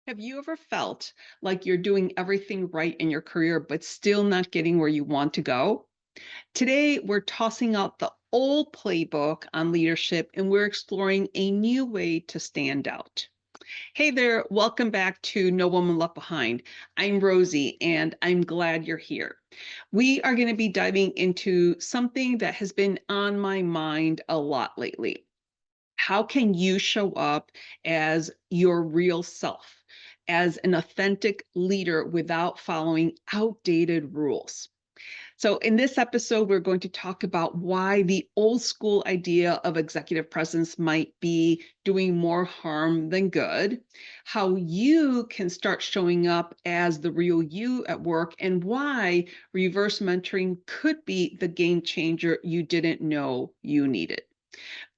Have you ever felt like you're doing everything right in your career, but still not getting where you want to go? Today, we're tossing out the old playbook on leadership and we're exploring a new way to stand out. Hey there, welcome back to No Woman Left Behind. I'm Rosie and I'm glad you're here. We are going to be diving into something that has been on my mind a lot lately. How can you show up as your real self, as an authentic leader without following outdated rules? So, in this episode, we're going to talk about why the old school idea of executive presence might be doing more harm than good, how you can start showing up as the real you at work, and why reverse mentoring could be the game changer you didn't know you needed.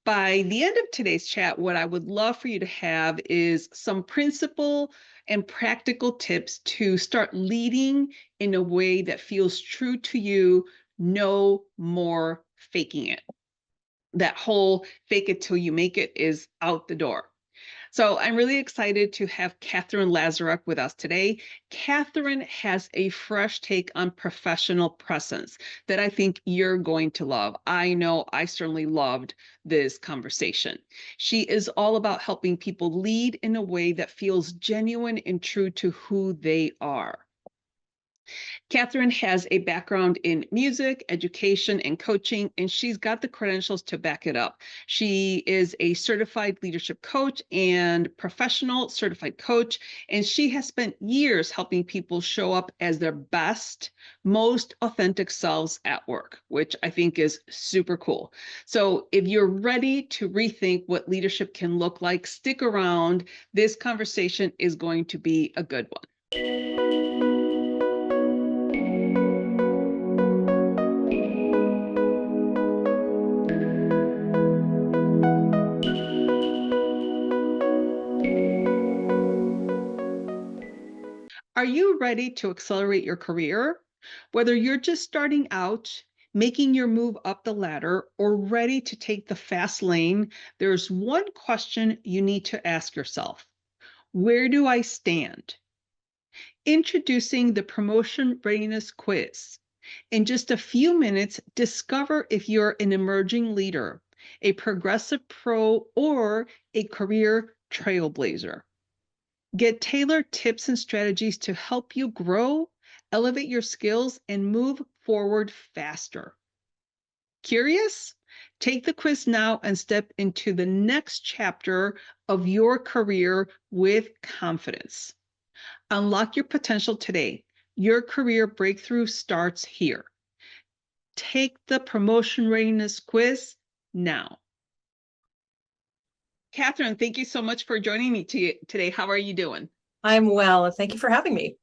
By the end of today's chat, what I would love for you to have is some principle and practical tips to start leading in a way that feels true to you. No more faking it. That whole fake it till you make it is out the door. So I'm really excited to have Katherine Lazaruk with us today. Katherine has a fresh take on professional presence that I think you're going to love. I know I certainly loved this conversation. She is all about helping people lead in a way that feels genuine and true to who they are. Katherine has a background in music, education, and coaching, and she's got the credentials to back it up. She is a certified leadership coach and professional certified coach, and she has spent years helping people show up as their best, most authentic selves at work, which I think is super cool. So if you're ready to rethink what leadership can look like, stick around. This conversation is going to be a good one. Are you ready to accelerate your career? Whether you're just starting out, making your move up the ladder, or ready to take the fast lane, there's one question you need to ask yourself. Where do I stand? Introducing the Promotion Readiness Quiz. In just a few minutes, discover if you're an emerging leader, a progressive pro, or a career trailblazer. Get tailored tips and strategies to help you grow, elevate your skills, and move forward faster. Curious? Take the quiz now and step into the next chapter of your career with confidence. Unlock your potential today. Your career breakthrough starts here. Take the Promotion Readiness Quiz now. Katherine, thank you so much for joining me today. How are you doing? I'm well, and thank you for having me.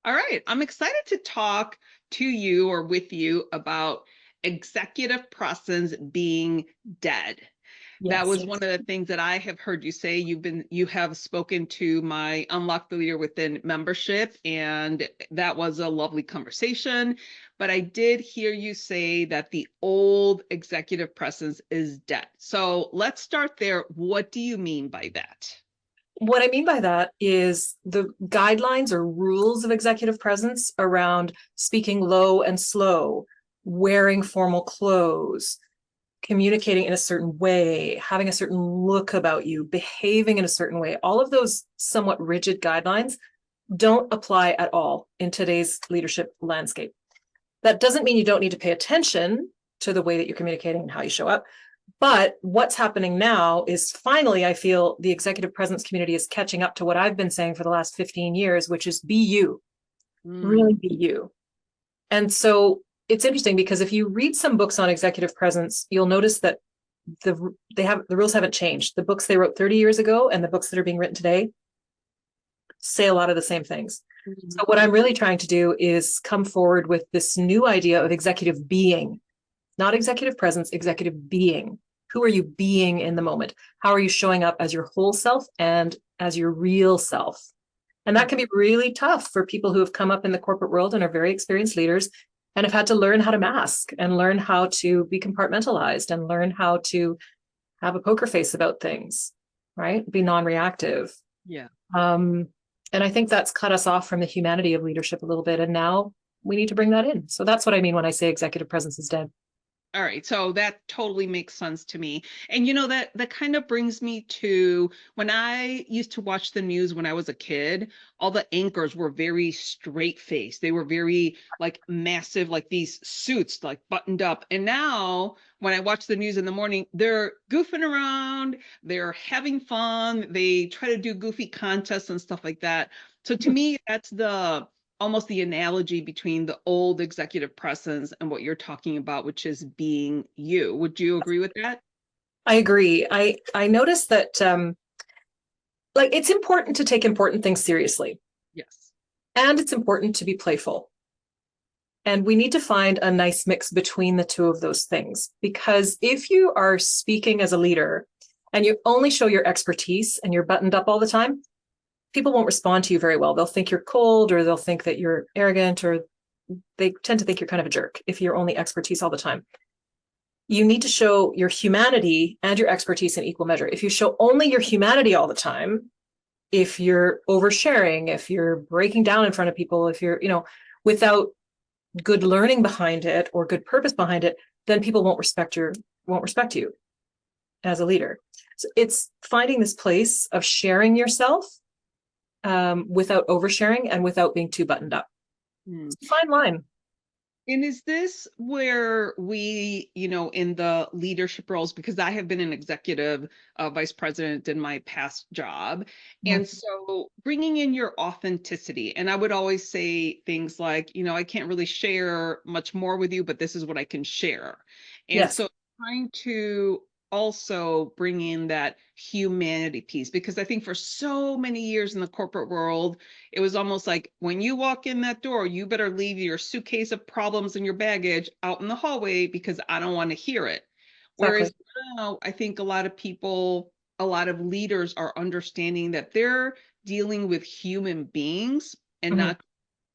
All right. I'm excited to talk to you or with you about executive presence being dead. That was one of the things that I have heard you say. You have spoken to my Unlock the Leader Within membership, and that was a lovely conversation. But I did hear you say that the old executive presence is dead. So let's start there. What do you mean by that? What I mean by that is the guidelines or rules of executive presence around speaking low and slow, wearing formal clothes, communicating in a certain way, having a certain look about you, behaving in a certain way. All of those somewhat rigid guidelines don't apply at all in today's leadership landscape. That doesn't mean you don't need to pay attention to the way that you're communicating and how you show up. But what's happening now is finally, I feel the executive presence community is catching up to what I've been saying for the last 15 years, which is be you, really be you. And so it's interesting because if you read some books on executive presence, you'll notice that the rules haven't changed. The books they wrote 30 years ago and the books that are being written today say a lot of the same things. So what I'm really trying to do is come forward with this new idea of executive being. Not executive presence, executive being. Who are you being in the moment? How are you showing up as your whole self and as your real self? And that can be really tough for people who have come up in the corporate world and are very experienced leaders and have had to learn how to mask and learn how to be compartmentalized and learn how to have a poker face about things, right? Be non-reactive. Yeah. And I think that's cut us off from the humanity of leadership a little bit. And now we need to bring that in. So that's what I mean when I say executive presence is dead. All right, so that totally makes sense to me. And that kind of brings me to when I used to watch the news when I was a kid, all the anchors were very straight faced. They were very like massive, like these suits, like buttoned up. And now when I watch the news in the morning, they're goofing around, they're having fun, they try to do goofy contests and stuff like that. So to me, that's the almost the analogy between the old executive presence and what you're talking about, which is being you. Would you agree with that? I agree. I noticed that like it's important to take important things seriously, Yes. and it's important to be playful. And we need to find a nice mix between the two of those things. Because if you are speaking as a leader and you only show your expertise and you're buttoned up all the time, people won't respond to you very well. They'll think you're cold, or they'll think that you're arrogant, or they tend to think you're kind of a jerk if you're only expertise all the time. You need to show your humanity and your expertise in equal measure. If you show only your humanity all the time, if you're oversharing, if you're breaking down in front of people, if you're, without good learning behind it or good purpose behind it, then people won't respect you as a leader. So it's finding this place of sharing yourself without oversharing and without being too buttoned up. Hmm. It's a fine line. And is this where we, in the leadership roles, because I have been an executive vice president in my past job. Mhm. And so bringing in your authenticity, and I would always say things like, I can't really share much more with you, but this is what I can share. And Yes. so trying to also bring in that humanity piece, because I think for so many years in the corporate world, it was almost like when you walk in that door, you better leave your suitcase of problems and your baggage out in the hallway because I don't want to hear it. Exactly. Whereas now, I think a lot of people, a lot of leaders are understanding that they're dealing with human beings and Mhm. not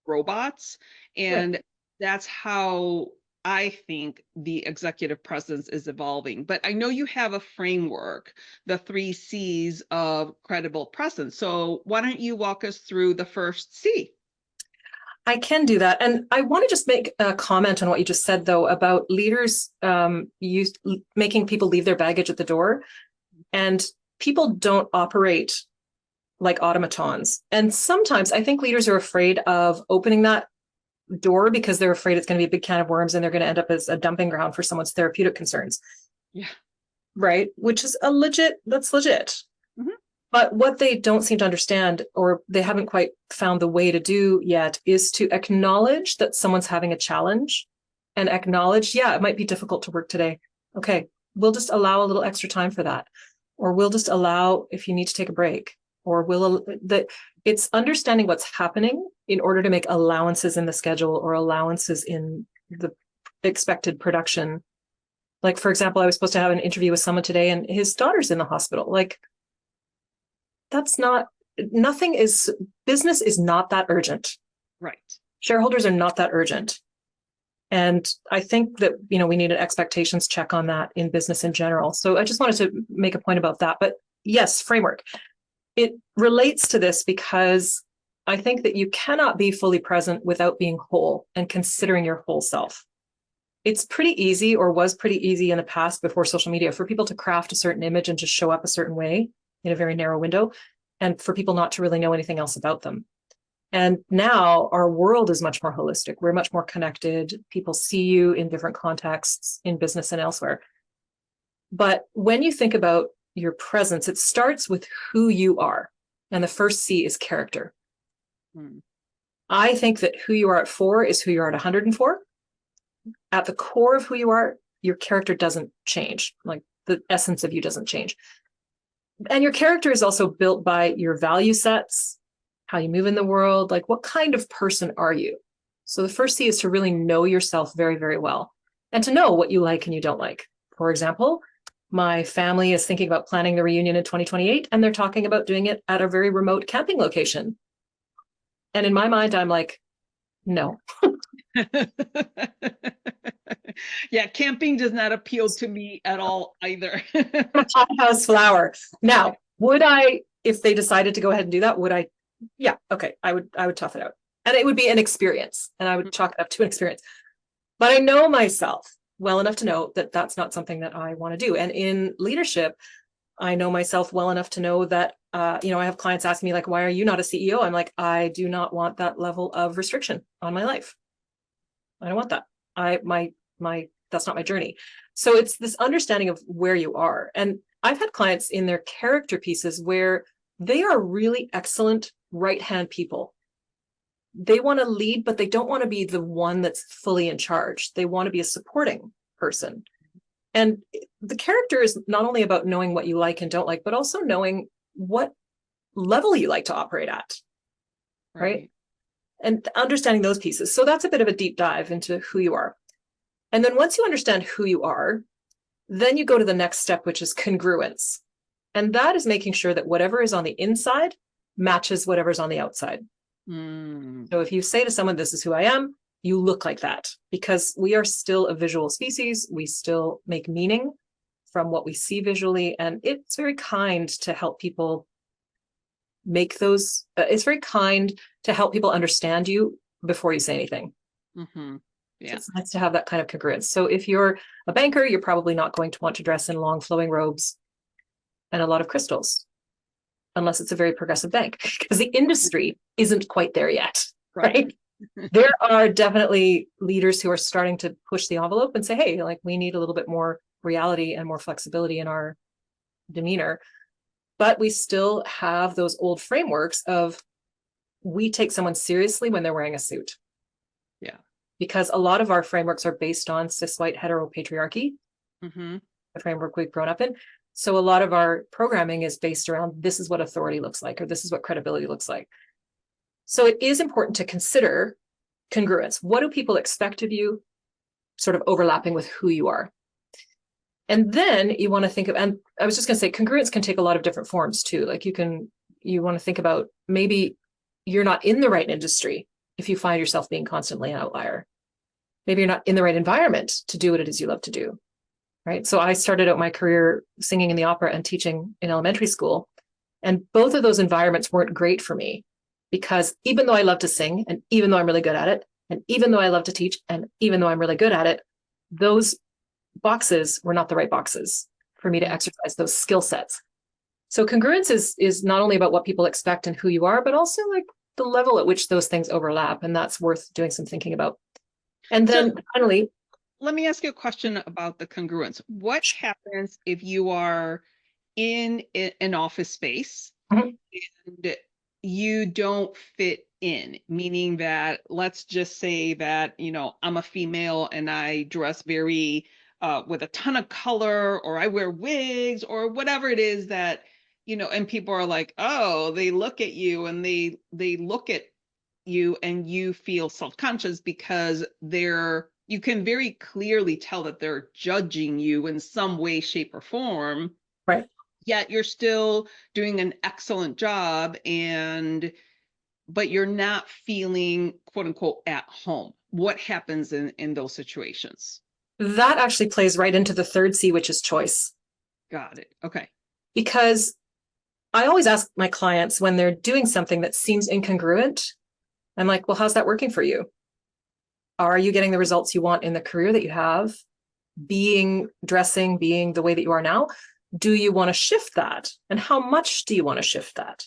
robots. Right. And that's how I think the executive presence is evolving. But I know you have a framework, the 3 C's of credible presence. So why don't you walk us through the first C? I can do that. And I want to just make a comment on what you just said, though, about leaders making people leave their baggage at the door. And people don't operate like automatons. And sometimes I think leaders are afraid of opening that door because they're afraid it's going to be a big can of worms and they're going to end up as a dumping ground for someone's therapeutic concerns. Yeah. Right. Which is that's legit. Mhm. But what they don't seem to understand, or they haven't quite found the way to do yet, is to acknowledge that someone's having a challenge and acknowledge, yeah, it might be difficult to work today. Okay, we'll just allow a little extra time for that. Or we'll just allow if you need to take a break. Or that it's understanding what's happening in order to make allowances in the schedule or allowances in the expected production. Like, for example, I was supposed to have an interview with someone today and his daughter's in the hospital. Like, that's not, nothing is, business is not that urgent. Right. Shareholders are not that urgent. And I think that, we need an expectations check on that in business in general. So I just wanted to make a point about that. But yes, framework. It relates to this because I think that you cannot be fully present without being whole and considering your whole self. It's pretty easy, or was pretty easy in the past before social media, for people to craft a certain image and just show up a certain way in a very narrow window, and for people not to really know anything else about them. And now our world is much more holistic. We're much more connected. People see you in different contexts in business and elsewhere. But when you think about your presence, it starts with who you are. And the first C is character. Hmm. I think that who you are at 4 is who you are at 104. At the core of who you are, your character doesn't change. Like, the essence of you doesn't change. And your character is also built by your value sets, how you move in the world, like what kind of person are you? So the first C is to really know yourself very, very well, and to know what you like and you don't like. For example, my family is thinking about planning the reunion in 2028, and they're talking about doing it at a very remote camping location. And in my mind, I'm like, no. Yeah, camping does not appeal to me at all either. Hothouse flower. Now, would I, if they decided to go ahead and do that, would I Yeah. Okay. I would tough it out. And it would be an experience, and I would chalk it up to an experience. But I know myself well enough to know that that's not something that I want to do. And in leadership, I know myself well enough to know that, I have clients asking me, like, why are you not a CEO? I'm like, I do not want that level of restriction on my life. I don't want that. That's not my journey. So it's this understanding of where you are. And I've had clients in their character pieces where they are really excellent right-hand people. They want to lead, but they don't want to be the one that's fully in charge. They want to be a supporting person. And the character is not only about knowing what you like and don't like, but also knowing what level you like to operate at, right? And understanding those pieces. So that's a bit of a deep dive into who you are. And then once you understand who you are, then you go to the next step, which is congruence. And that is making sure that whatever is on the inside matches whatever's on the outside. So if you say to someone, this is who I am, you look like that, because we are still a visual species. We still make meaning from what we see visually. And it's very kind to help people make those, it's very kind to help people understand you before you say anything. Mm-hmm. Yeah. So it's nice to have that kind of congruence. So if you're a banker, you're probably not going to want to dress in long flowing robes and a lot of crystals, unless it's a very progressive bank, because the industry isn't quite there yet, right? There are definitely leaders who are starting to push the envelope and say, hey, like, we need a little bit more reality and more flexibility in our demeanor. But we still have those old frameworks of, we take someone seriously when they're wearing a suit. Yeah. Because a lot of our frameworks are based on cis white heteropatriarchy, Mm-hmm. the framework we've grown up in. So a lot of our programming is based around, this is what authority looks like, or this is what credibility looks like. So it is important to consider congruence. What do people expect of you? Sort of overlapping with who you are. And then you want to think of, and I was just going to say, congruence can take a lot of different forms too. Like you want to think about, maybe you're not in the right industry if you find yourself being constantly an outlier. Maybe you're not in the right environment to do what it is you love to do. Right. So I started out my career singing in the opera and teaching in elementary school. And both of those environments weren't great for me, because even though I love to sing, and even though I'm really good at it, and even though I love to teach, and even though I'm really good at it, those boxes were not the right boxes for me to exercise those skill sets. So congruence is not only about what people expect and who you are, but also like the level at which those things overlap. And that's worth doing some thinking about. And then finally, let me ask you a question about the congruence. What happens if you are in an office space and you don't fit in, meaning that, let's just say that, I'm a female and I dress very with a ton of color, or I wear wigs, or whatever it is that, and people are like, oh, they look at you and they look at you and you feel self-conscious because you can very clearly tell that they're judging you in some way, shape, or form. right. Yet you're still doing an excellent job, but you're not feeling, quote unquote, at home. What happens in those situations? That actually plays right into the third C, which is choice. Got it. Okay. Because I always ask my clients when they're doing something that seems incongruent, I'm like, well, how's that working for you? Are you getting the results you want in the career that you have? Dressing, being the way that you are now? Do you want to shift that? And how much do you want to shift that?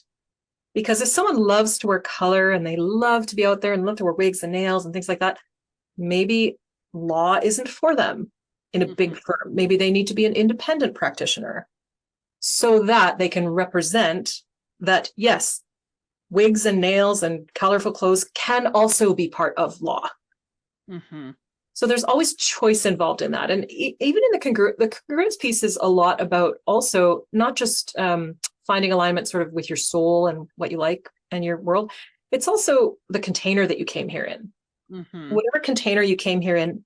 Because if someone loves to wear color and they love to be out there and love to wear wigs and nails and things like that, maybe law isn't for them in a big firm. Maybe they need to be an independent practitioner so that they can represent that, yes, wigs and nails and colorful clothes can also be part of law. Mm-hmm. So there's always choice involved in that. And even in the congruence piece is a lot about also not just finding alignment sort of with your soul and what you like and your world. It's also the container that you came here in. Mm-hmm. Whatever container you came here in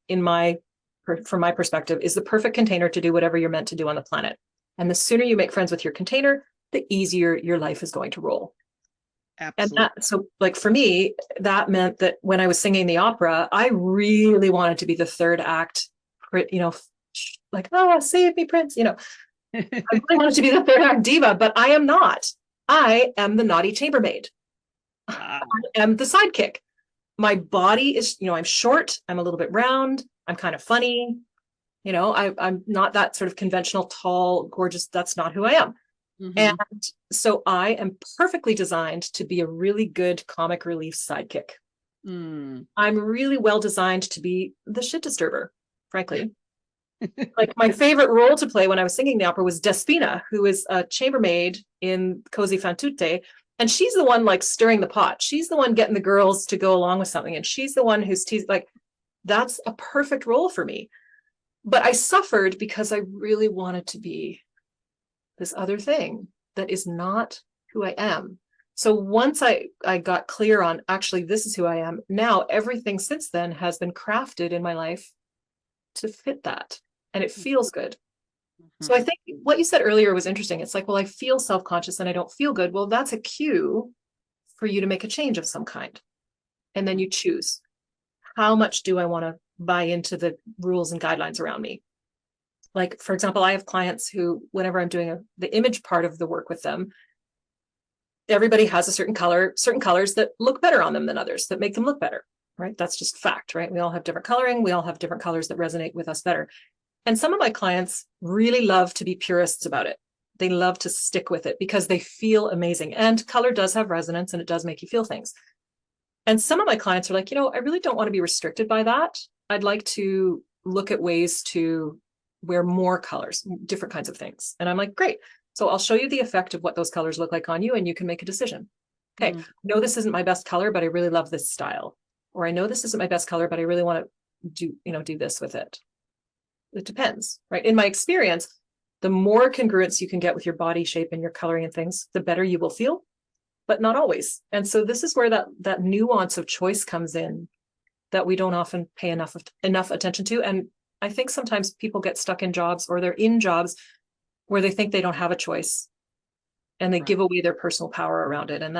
from my perspective, is the perfect container to do whatever you're meant to do on the planet. And the sooner you make friends with your container, the easier your life is going to roll. Absolutely. And so like for me, that meant that when I was singing the opera, I really wanted to be the third act, like, oh, save me, Prince, I really wanted to be the third act diva, but I am not. I am the naughty chambermaid. I am the sidekick. My body is, I'm short, I'm a little bit round, I'm kind of funny. I'm not that sort of conventional, tall, gorgeous. That's not who I am. And Mhm. so I am perfectly designed to be a really good comic relief sidekick. Mm. I'm really well designed to be the shit disturber, frankly. Like my favorite role to play when I was singing the opera was Despina, who is a chambermaid in Così fan tutte. And she's the one like stirring the pot. She's the one getting the girls to go along with something. And she's the one who's like, that's a perfect role for me. But I suffered because I really wanted to be this other thing that is not who I am. So once I got clear on actually, this is who I am, now everything since then has been crafted in my life to fit that. And it feels good. So I Mhm. think what you said earlier was interesting. It's like, well, I feel self-conscious and I don't feel good. Well, that's a cue for you to make a change of some kind. And then you choose, how much do I want to buy into the rules and guidelines around me? Like, for example, I have clients who, whenever I'm doing the image part of the work with them, everybody has a certain colors that look better on them than others, that make them look better, right? That's just fact, right? We all have different coloring. We all have different colors that resonate with us better. And some of my clients really love to be purists about it. They love to stick with it because they feel amazing. And color does have resonance and it does make you feel things. And some of my clients are like, I really don't want to be restricted by that. I'd like to look at ways to wear more colors, different kinds of things. And I'm like, great. So I'll show you the effect of what those colors look like on you and you can make a decision. Okay, Mm. no, this isn't my best color, but I really love this style. Or I know this isn't my best color, but I really want to do this with it. It depends, right? In my experience, the more congruence you can get with your body shape and your coloring and things, the better you will feel, but not always. And so this is where that nuance of choice comes in that we don't often pay enough attention to. And I think sometimes people get stuck in jobs or they're in jobs where they think they don't have a choice and they Right. give away their personal power around it. And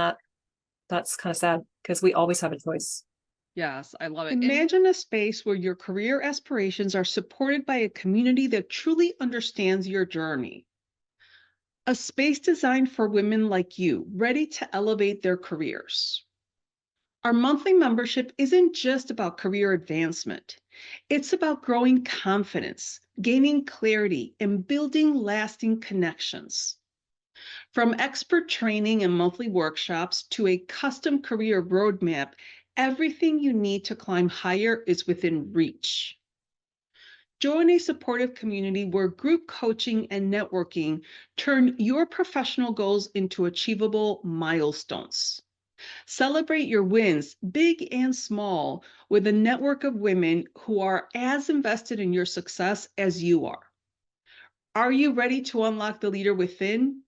that's kind of sad because we always have a choice. Yes, I love it. Imagine a space where your career aspirations are supported by a community that truly understands your journey. A space designed for women like you, ready to elevate their careers. Our monthly membership isn't just about career advancement. It's about growing confidence, gaining clarity, and building lasting connections. From expert training and monthly workshops to a custom career roadmap, everything you need to climb higher is within reach. Join a supportive community where group coaching and networking turn your professional goals into achievable milestones. Celebrate your wins, big and small, with a network of women who are as invested in your success as you are. Are you ready to unlock the leader within?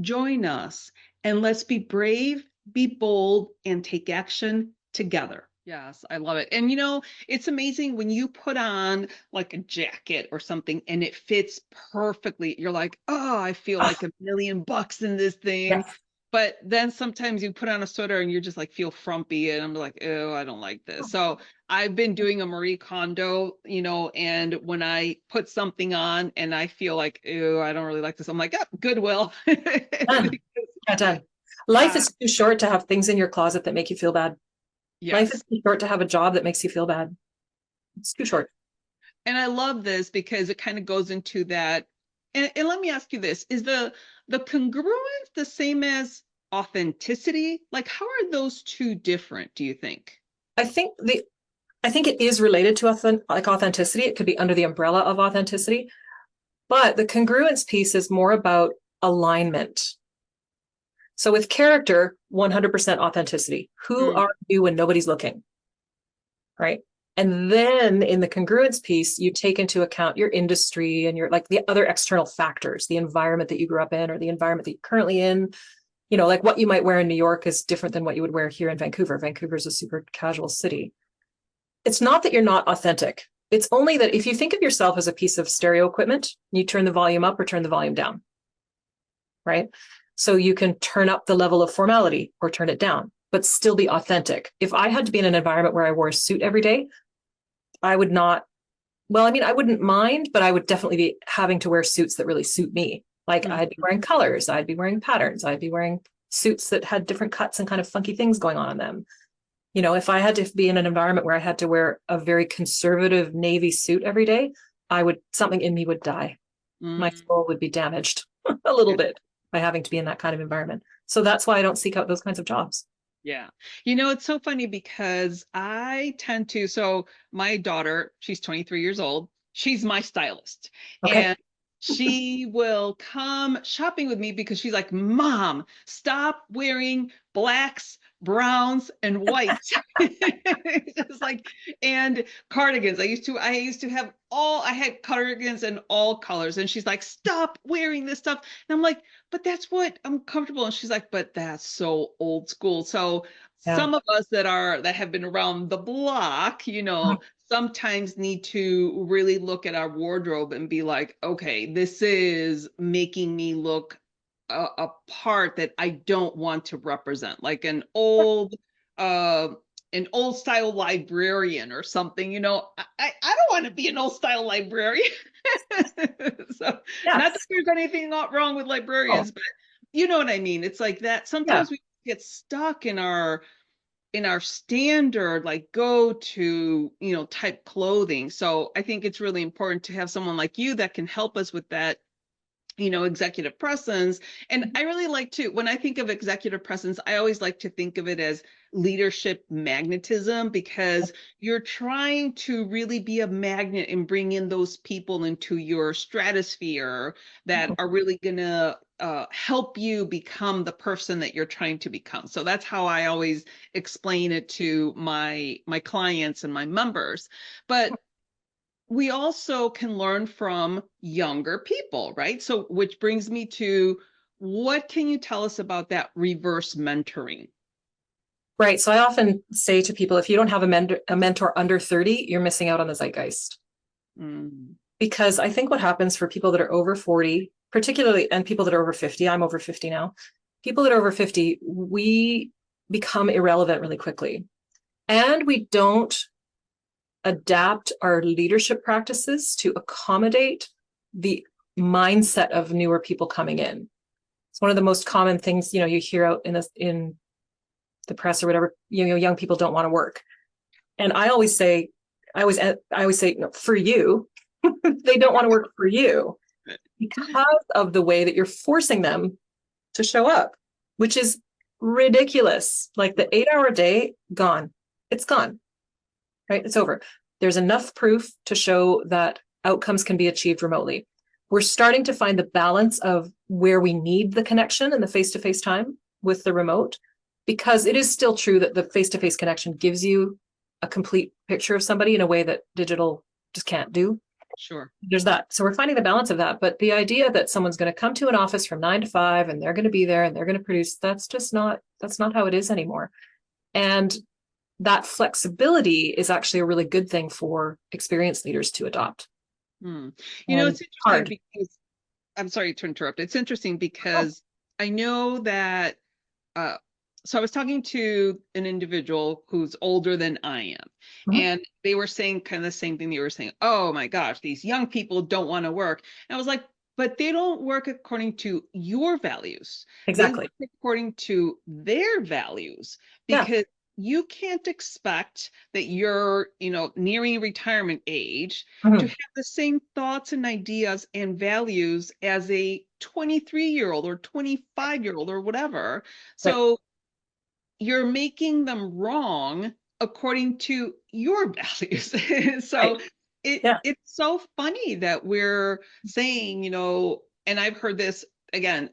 Join us and let's be brave, be bold, and take action together. Yes, I love it. And it's amazing when you put on like a jacket or something and it fits perfectly. You're like, oh, I feel Oh, like $1 million in this thing. yes. But then sometimes you put on a sweater and you're just like feel frumpy and I'm like, oh, I don't like this. So I've been doing a Marie Kondo, and when I put something on and I feel like, ew, I don't really like this, I'm like, oh, Goodwill. Done. Got done. Life uh, is too short to have things in your closet that make you feel bad. Life is yes. too short to have a job that makes you feel bad. It's too short. And I love this because it kind of goes into that. And let me ask you this, is the congruence the same as authenticity? Like, how are those two different, do you think? I think it is related to authenticity. It could be under the umbrella of authenticity, but the congruence piece is more about alignment. So with character, 100% authenticity. Who Mm. are you when nobody's looking? Right. And then in the congruence piece, you take into account your industry and your like the other external factors, the environment that you grew up in or the environment that you're currently in. Like what you might wear in New York is different than what you would wear here in Vancouver. Vancouver is a super casual city. It's not that you're not authentic. It's only that if you think of yourself as a piece of stereo equipment, you turn the volume up or turn the volume down, right? So you can turn up the level of formality or turn it down, but still be authentic. If I had to be in an environment where I wore a suit every day, I would not, well, I mean, I wouldn't mind, but I would definitely be having to wear suits that really suit me. Like I'd be Mhm. wearing colors, I'd be wearing patterns, I'd be wearing suits that had different cuts and kind of funky things going on in them. You know, if I had to be in an environment where I had to wear a very conservative navy suit every day, something in me would die. My Mm, soul would be damaged a little yeah. bit by having to be in that kind of environment. So that's why I don't seek out those kinds of jobs. Yeah. It's so funny because I tend to, so my daughter, she's 23 years old. She's my stylist. Okay. And she will come shopping with me because she's like, Mom, stop wearing blacks, browns, and whites. It's like, and cardigans. I used to have I had cardigans in all colors. And she's like, stop wearing this stuff. And I'm like, but that's what I'm comfortable. And she's like, but that's so old school. So Yeah. some of us that have been around the block, sometimes need to really look at our wardrobe and be like, okay, this is making me look a part that I don't want to represent, like uh, an old style librarian or something. I don't want to be an old style librarian. So, Yeah. not that there's anything not wrong with Oh, librarians, but you know what I mean. It's like that. yeah. Sometimes we get stuck in our standard like go to type clothing. So I think it's really important to have someone like you that can help us with that executive presence. And I really like to, when I think of executive presence, I always like to think of it as leadership magnetism, because you're trying to really be a magnet and bring in those people into your stratosphere that are really going to help you become the person that you're trying to become. So that's how I always explain it to my clients and my members. But we also can learn from younger people, right? So, which brings me to, what can you tell us about that reverse mentoring? Right. So I often say to people, if you don't have a mentor under 30, you're missing out on the zeitgeist. Mm, Because I think what happens for people that are over 40, particularly, and people that are over 50, I'm over 50 now, people that are over 50, we become irrelevant really quickly. And we don't adapt our leadership practices to accommodate the mindset of newer people coming in. It's one of the most common things, you hear out in the press or whatever, young people don't want to work. And I always say, no, for you, they don't want to work for you because of the way that you're forcing them to show up, which is ridiculous. Like the 8-hour day, gone. It's gone, right? It's over. There's enough proof to show that outcomes can be achieved remotely. We're starting to find the balance of where we need the connection and the face-to-face time with the remote, because it is still true that the face-to-face connection gives you a complete picture of somebody in a way that digital just can't do. sure. There's that. So we're finding the balance of that. But the idea that someone's going to come to an office from 9 to 5 and they're going to be there and they're going to produce, that's not how it is anymore. And that flexibility is actually a really good thing for experienced leaders to adopt. Hmm. And It's interesting hard. because, I'm sorry to interrupt. It's interesting Oh, because I know that, uh, so I was talking to an individual who's older than I am, mhm. and they were saying kind of the same thing you were saying. Oh my gosh, these young people don't want to work. And I was like, but they don't work according to your values. They work Exactly. according to their values, Yeah. because you can't expect that you're, nearing retirement age to Mhm. have the same thoughts and ideas and values as a 23-year-old or 25-year-old or whatever. Right. So you're making them wrong according to your values. Right. So Yeah. it's so funny that we're saying, and I've heard this again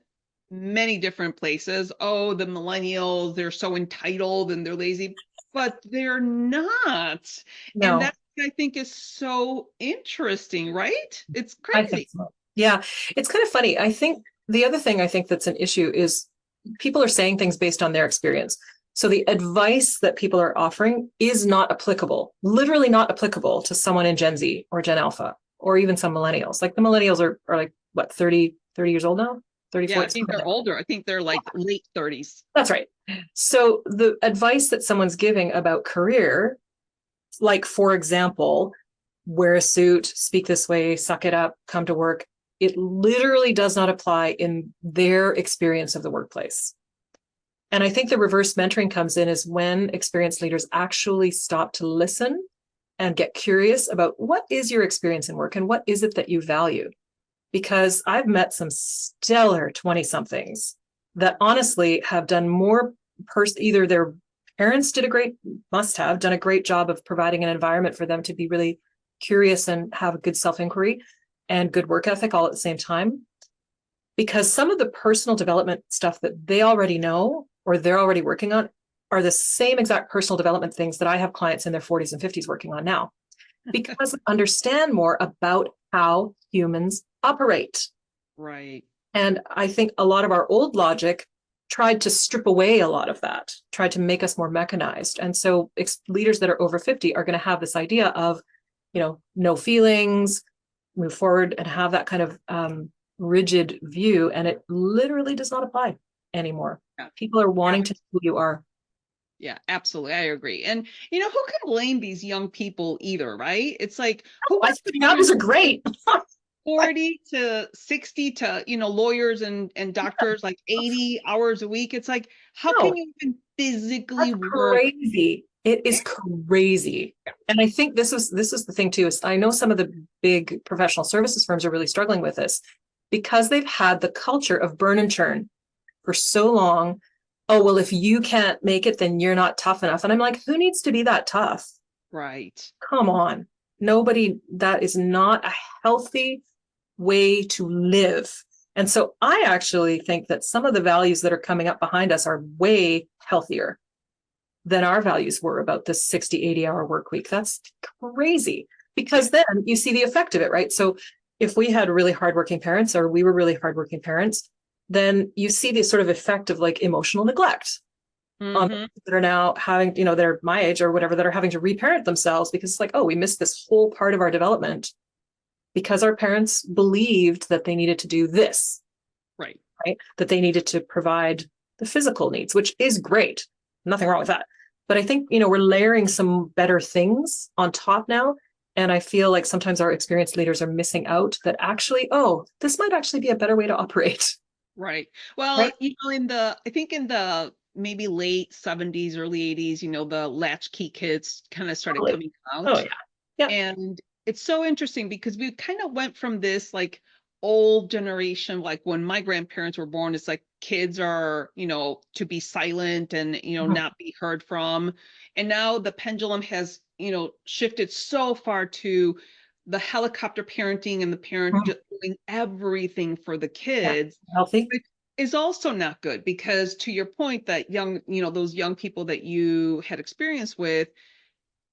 many different places. Oh, the millennials, they're so entitled and they're lazy, but they're not. And No, that, I think, is so interesting, right? It's I think crazy. so. Yeah. It's kind of funny. I think the other thing I think that's an issue is people are saying things based on their experience. So the advice that people are offering is not applicable, literally not applicable to someone in Gen Z or Gen Alpha or even some millennials. Like the millennials are like, what, 30 years old now? 30, Yeah, I 40, think something they're like that. older. I think they're like late 30s. That's right. So the advice that someone's giving about career, like, for example, wear a suit, speak this way, suck it up, come to work, it literally does not apply in their experience of the workplace. And I think the reverse mentoring comes in is when experienced leaders actually stop to listen and get curious about what is your experience in work and what is it that you value. Because I've met some stellar 20 somethings that honestly have done more, either their parents must have done a great job of providing an environment for them to be really curious and have a good self-inquiry and good work ethic all at the same time. Because some of the personal development stuff that they already know or they're already working on are the same exact personal development things that I have clients in their 40s and 50s working on now, because they understand more about how humans operate. Right. And I think a lot of our old logic tried to strip away a lot of that, tried to make us more mechanized. And so leaders that are over 50 are going to have this idea of, no feelings, move forward and have that kind of rigid view. And it literally does not apply anymore. Yeah. People are wanting to know who you are. Yeah, absolutely. I agree. And who can blame these young people either, right? It's like, who I wants to think numbers are great. 40 to 60 to, lawyers and doctors, like 80 hours a week? It's like, how No, can you even physically that's work? crazy. It is crazy. And I think this is the thing too, is I know some of the big professional services firms are really struggling with this because they've had the culture of burn and churn for so long. Oh, well, if you can't make it, then you're not tough enough. And I'm like, who needs to be that tough? Right. Come on. Nobody, that is not a healthy way to live. And so I actually think that some of the values that are coming up behind us are way healthier than our values were about this 60, 80-hour work week. That's crazy, because then you see the effect of it, right? So if we had really hardworking parents or we were really hardworking parents, then you see the sort of effect of like emotional neglect on Mm-hmm. that are now having, they're my age or whatever, that are having to reparent themselves because it's like, oh, we missed this whole part of our development because our parents believed that they needed to do this, Right. right? That they needed to provide the physical needs, which is great. Nothing wrong with that. But I think, we're layering some better things on top now. And I feel like sometimes our experienced leaders are missing out that actually, oh, this might actually be a better way to operate. Right. Well, Right. I think in the maybe late 70s, early 80s, the latchkey kids kind of started Totally. coming Oh, out. yeah. Yeah. And it's so interesting because we kind of went from this like old generation, like when my grandparents were born, it's like kids are, to be silent and, Mhm. not be heard from. And now the pendulum has, shifted so far to the helicopter parenting and the parent Mhm. just doing everything for the Yeah. kids, Healthy. which is also not good because to your point that those young people that you had experience with,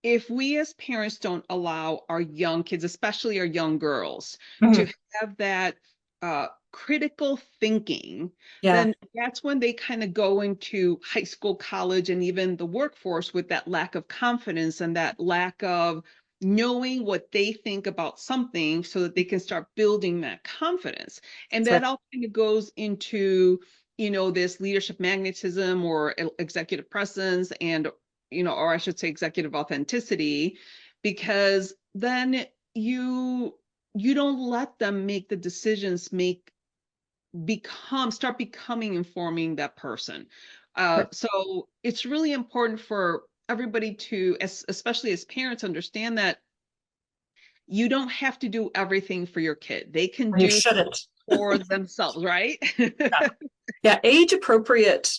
if we as parents don't allow our young kids, especially our young girls, to Mhm. have that critical thinking, Yeah. then that's when they kind of go into high school, college, and even the workforce with that lack of confidence and that lack of knowing what they think about something so that they can start building that confidence. And That's right. that all kind of goes into this leadership magnetism or executive presence and or I should say executive authenticity, because then you don't let them make the decisions, start becoming informing that person. So it's really important for everybody to, especially as parents, understand that you don't have to do everything for your kid. They can And you do shouldn't. for themselves, right? Yeah. Yeah. Age appropriate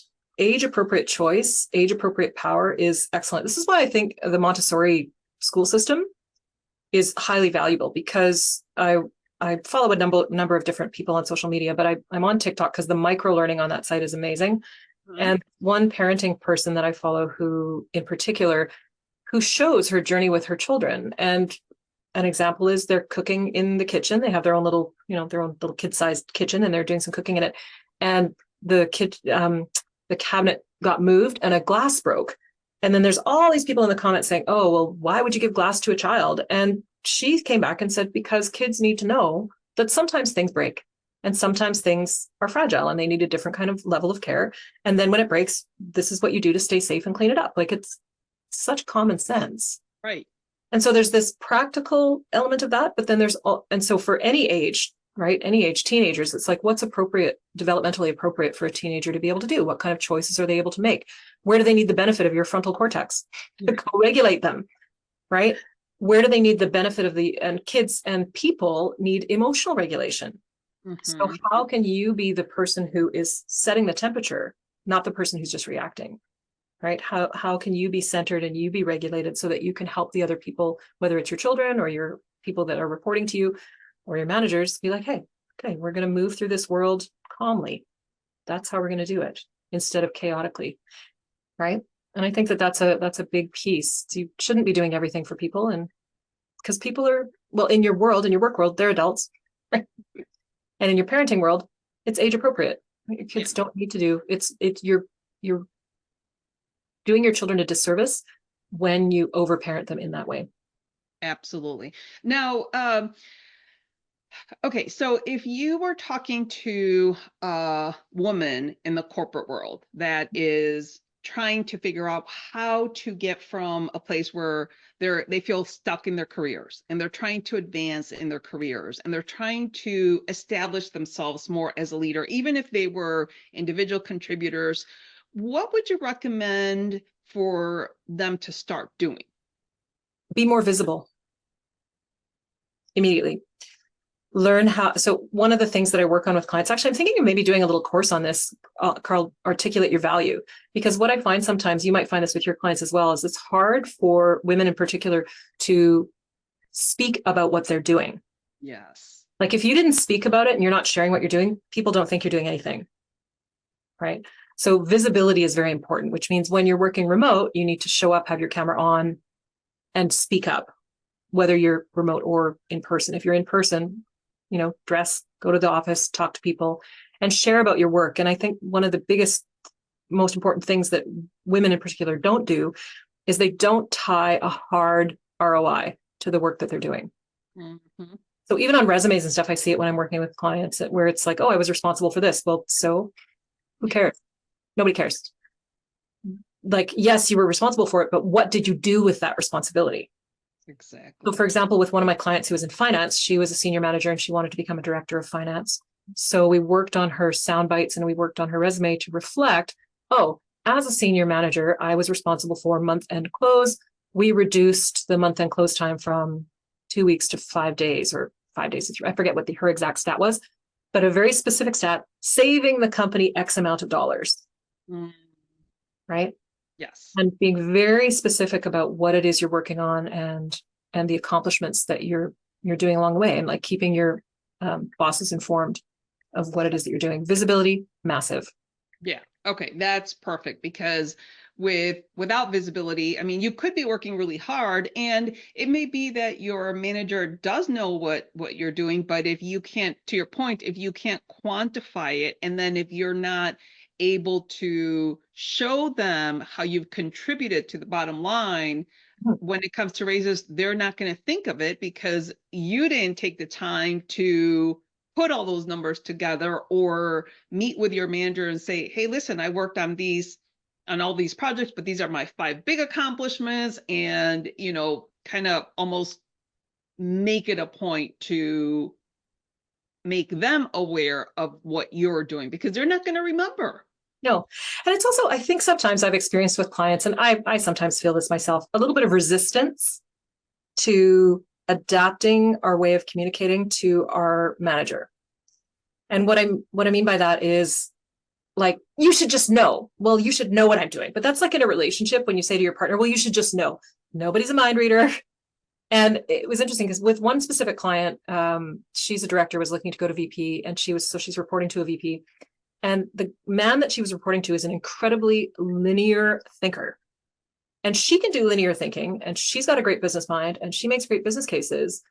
choice, age appropriate power is excellent. This is why I think the Montessori school system is highly valuable, because I follow a number of different people on social media, but I'm on TikTok because the micro learning on that site is amazing. Mhm. And one parenting person that I follow, who in particular, who shows her journey with her children. And an example is they're cooking in the kitchen. They have their own little, their own little kid-sized kitchen, and they're doing some cooking in it. And the cabinet got moved and a glass broke. And then there's all these people in the comments saying, "Oh, well, why would you give glass to a child?" And she came back and said, "Because kids need to know that sometimes things break and sometimes things are fragile and they need a different kind of level of care. And then when it breaks, this is what you do to stay safe and clean it up." Like, it's such common sense. Right. And so there's this practical element of that, but then and so for any age, right? Any age, teenagers, it's like, what's appropriate, developmentally appropriate for a teenager to be able to do? What kind of choices are they able to make? Where do they need the benefit of your frontal cortex to co-regulate them, right? Where do they need the benefit of and kids and people need emotional regulation. So Mm-hmm. how can you be the person who is setting the temperature, not the person who's just reacting, right? How can you be centered and you be regulated so that you can help the other people, whether it's your children or your people that are reporting to you or your managers, be like, hey, okay, we're going to move through this world calmly. That's how we're going to do it instead of chaotically, right? And I think that that's a big piece. You shouldn't be doing everything for people, and because people are, well, in your world, in your work world, they're adults, right? And in your parenting world, it's age appropriate. Your kids don't need to do it's you're doing your children a disservice when you overparent them in that way. Absolutely. Now, okay, so if you were talking to a woman in the corporate world that is trying to figure out how to get from a place where they feel stuck in their careers and they're trying to advance in their careers and they're trying to establish themselves more as a leader, even if they were individual contributors, what would you recommend for them to start doing? Be more visible immediately. Learn how. So one of the things that I work on with clients, actually, I'm thinking of maybe doing a little course on this, Carl, articulate your value. Because what I find sometimes, you might find this with your clients as well, is it's hard for women in particular to speak about what they're doing. Yes. Like if you didn't speak about it and you're not sharing what you're doing, people don't think you're doing anything, right? So visibility is very important, which means when you're working remote, you need to show up, have your camera on, and speak up, whether you're remote or in person. If you're in person, dress, go to the office, talk to people, and share about your work. And I think one of the biggest, most important things that women in particular don't do is they don't tie a hard ROI to the work that they're doing. Mm-hmm. So even on resumes and stuff, I see it when I'm working with clients where it's like, oh, I was responsible for this. Well, so who cares? Nobody cares. Like, yes, you were responsible for it, but what did you do with that responsibility? Exactly. So for example, with one of my clients who was in finance, she was a senior manager and she wanted to become a director of finance. So we worked on her sound bites and we worked on her resume to reflect, oh, as a senior manager, I was responsible for month end close. We reduced the month end close time from 2 weeks to 5 days, or 5 days to 3. I forget what her exact stat was, but a very specific stat, saving the company X amount of dollars. Mm. Right? Yes. And being very specific about what it is you're working on and the accomplishments that you're doing along the way, and like keeping your bosses informed of what it is that you're doing. Visibility, massive. Yeah. Okay, that's perfect, because without visibility, I mean, you could be working really hard and it may be that your manager does know what you're doing, but if you can't, to your point, if you can't quantify it, and then if you're not able to show them how you've contributed to the bottom line, when it comes to raises, they're not going to think of it because you didn't take the time to put all those numbers together or meet with your manager and say, hey, listen, I worked on all these projects, but these are my 5 big accomplishments, and kind of almost make it a point to make them aware of what you're doing, because they're not going to remember. No. And it's also, I think sometimes I've experienced with clients, and I sometimes feel this myself, a little bit of resistance to adapting our way of communicating to our manager. And what I mean by that is, like, you should just know. Well, you should know what I'm doing. But that's like in a relationship when you say to your partner, well, you should just know. Nobody's a mind reader. And it was interesting because with one specific client, she's a director, was looking to go to VP, and she's reporting to a VP. And the man that she was reporting to is an incredibly linear thinker. And she can do linear thinking, and she's got a great business mind, and she makes great business cases.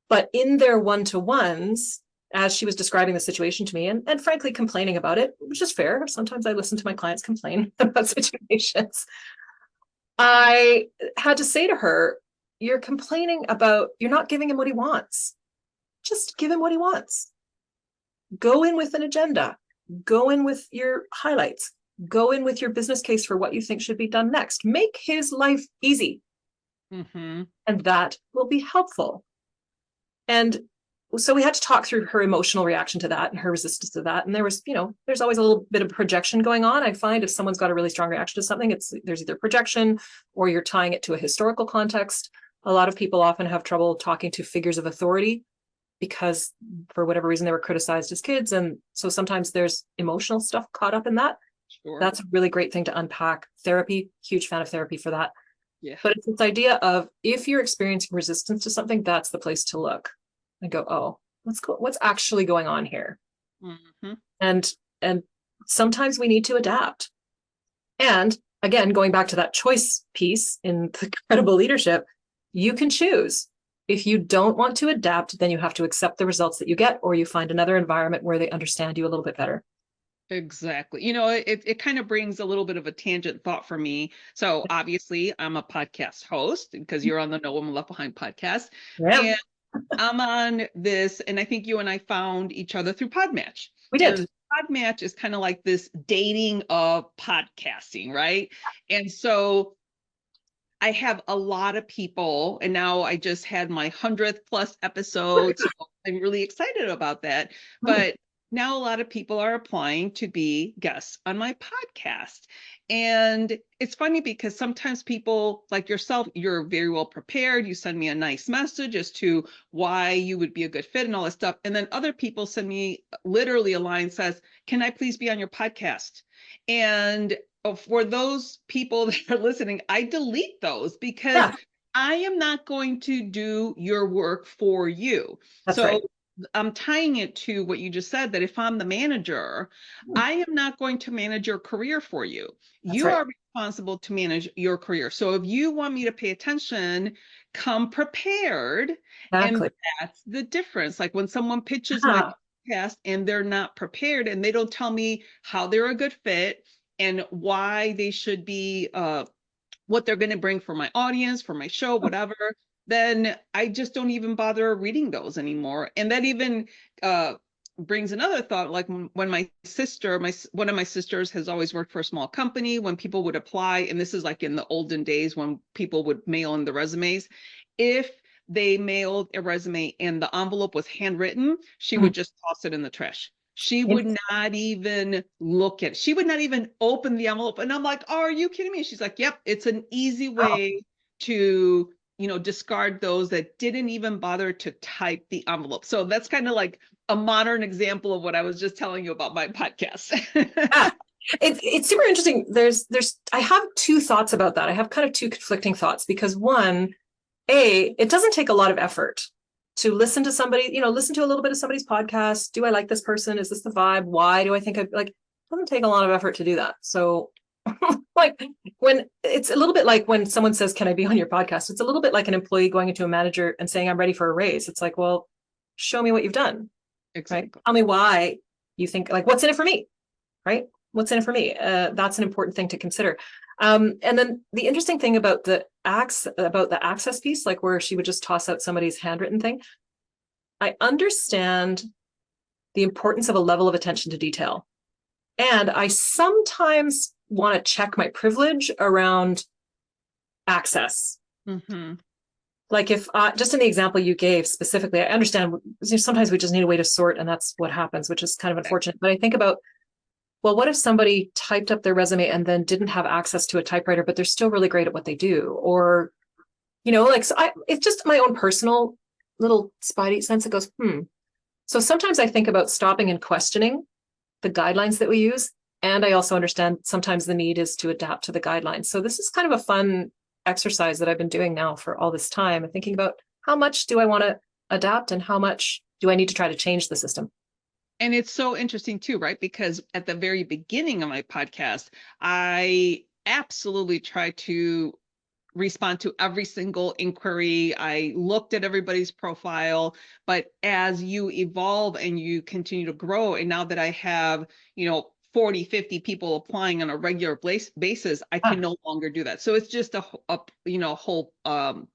But in their one-to-ones, as she was describing the situation to me and frankly complaining about it, which is fair. Sometimes I listen to my clients complain about situations. I had to say to her, you're complaining about, you're not giving him what he wants. Just give him what he wants. Go in with an agenda. Go in with your highlights. Go in with your business case for what you think should be done next. Make his life easy. Mm-hmm. And that will be helpful. And so we had to talk through her emotional reaction to that and her resistance to that. And there was, there's always a little bit of projection going on. I find if someone's got a really strong reaction to something, there's either projection or you're tying it to a historical context. A lot of people often have trouble talking to figures of authority because for whatever reason they were criticized as kids. And so sometimes there's emotional stuff caught up in that. Sure. That's a really great thing to unpack. Therapy, huge fan of therapy for that. Yeah. But it's this idea of if you're experiencing resistance to something, that's the place to look and go, oh, what's actually going on here? Mm-hmm. And sometimes we need to adapt. And again, going back to that choice piece in the credible leadership, you can choose. If you don't want to adapt, then you have to accept the results that you get, or you find another environment where they understand you a little bit better. Exactly. It kind of brings a little bit of a tangent thought for me. So obviously I'm a podcast host because you're on the No Woman Left Behind podcast. Yeah. And I'm on this, and I think you and I found each other through Podmatch. We did. And Podmatch is kind of like this dating of podcasting, right? And so I have a lot of people, and now I just had my 100th plus episode. So I'm really excited about that. But now a lot of people are applying to be guests on my podcast. And it's funny because sometimes people like yourself, you're very well prepared. You send me a nice message as to why you would be a good fit and all that stuff. And then other people send me literally a line says, "Can I please be on your podcast?" And for those people that are listening, I delete those because I am not going to do your work for you. That's so right. I'm tying it to what you just said, that if I'm the manager, I am not going to manage your career for you. That's You right. are responsible to manage your career. So if you want me to pay attention, come prepared. Exactly. And that's the difference. Like when someone pitches my podcast and they're not prepared and they don't tell me how they're a good fit and why they should be, what they're going to bring for my audience, for my show, whatever, then I just don't even bother reading those anymore. And that even brings another thought, like when my sister, one of my sisters has always worked for a small company, when people would apply, and this is like in the olden days when people would mail in the resumes, if they mailed a resume and the envelope was handwritten, she would just toss it in the trash. She would not even look at it. She would not even open the envelope. And I'm like, oh, are you kidding me? She's like, yep, it's an easy way to, discard those that didn't even bother to type the envelope. So that's kind of like a modern example of what I was just telling you about my podcast. It's super interesting. I have two thoughts about that. I have kind of two conflicting thoughts because one, it doesn't take a lot of effort to listen to somebody, listen to a little bit of somebody's podcast. Do I like this person? Is this the vibe? Why do I think it doesn't take a lot of effort to do that. So like when it's a little bit like when someone says, "Can I be on your podcast?" It's a little bit like an employee going into a manager and saying, "I'm ready for a raise." It's like, well, show me what you've done. Exactly. Right? Tell me why you think what's in it for me, right? What's in it for me? That's an important thing to consider. And then the interesting thing about the access piece, like where she would just toss out somebody's handwritten thing, I understand the importance of a level of attention to detail. And I sometimes want to check my privilege around access. Mm-hmm. Like if just in the example you gave specifically, I understand sometimes we just need a way to sort and that's what happens, which is kind of unfortunate. But I think about, well, what if somebody typed up their resume and then didn't have access to a typewriter, but they're still really great at what they do? Or, so it's just my own personal little spidey sense that goes, So sometimes I think about stopping and questioning the guidelines that we use. And I also understand sometimes the need is to adapt to the guidelines. So this is kind of a fun exercise that I've been doing now for all this time, thinking about how much do I want to adapt and how much do I need to try to change the system? And it's so interesting too, right? Because at the very beginning of my podcast, I absolutely try to respond to every single inquiry. I looked at everybody's profile, but as you evolve and you continue to grow, and now that I have, 40, 50 people applying on a regular basis, I can no longer do that. So it's just a whole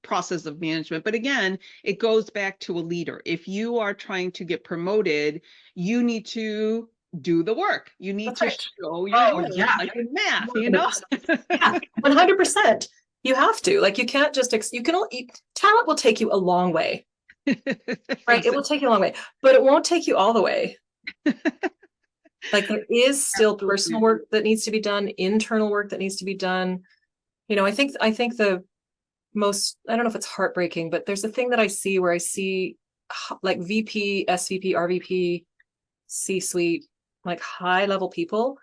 process of management. But again, it goes back to a leader. If you are trying to get promoted, you need to do the work. You need to show your work, like in math, 100%. You have to, you can't just, talent will take you a long way. Right. It will take you a long way, but it won't take you all the way. Like there is still personal Absolutely. work that needs to be done, internal work that needs to be done. I think the most, I don't know if it's heartbreaking, but there's a thing that I see where I see like VP, SVP, RVP, C-suite, like high level people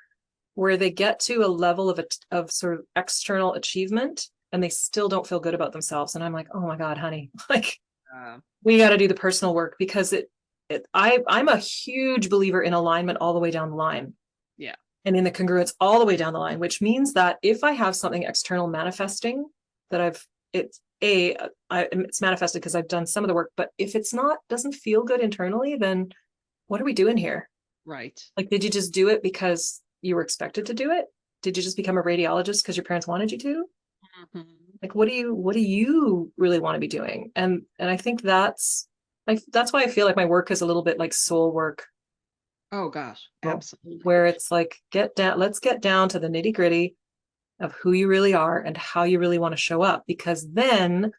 where they get to a level of sort of external achievement and they still don't feel good about themselves. And I'm like, oh my God, honey, like Uh, we got to do the personal work because I'm a huge believer in alignment all the way down the line yeah. and in the congruence all the way down the line, which means that if I have something external manifesting that it's manifested because I've done some of the work, but if it's not, doesn't feel good internally, then what are we doing here? Right. Like, did you just do it because you were expected to do it? Did you just become a radiologist because your parents wanted you to? Mhm. Like, what do you really want to be doing? And I think that's why I feel like my work is a little bit like soul work, Oh gosh, absolutely. where it's like, let's get down to the nitty gritty of who you really are and how you really want to show up, because then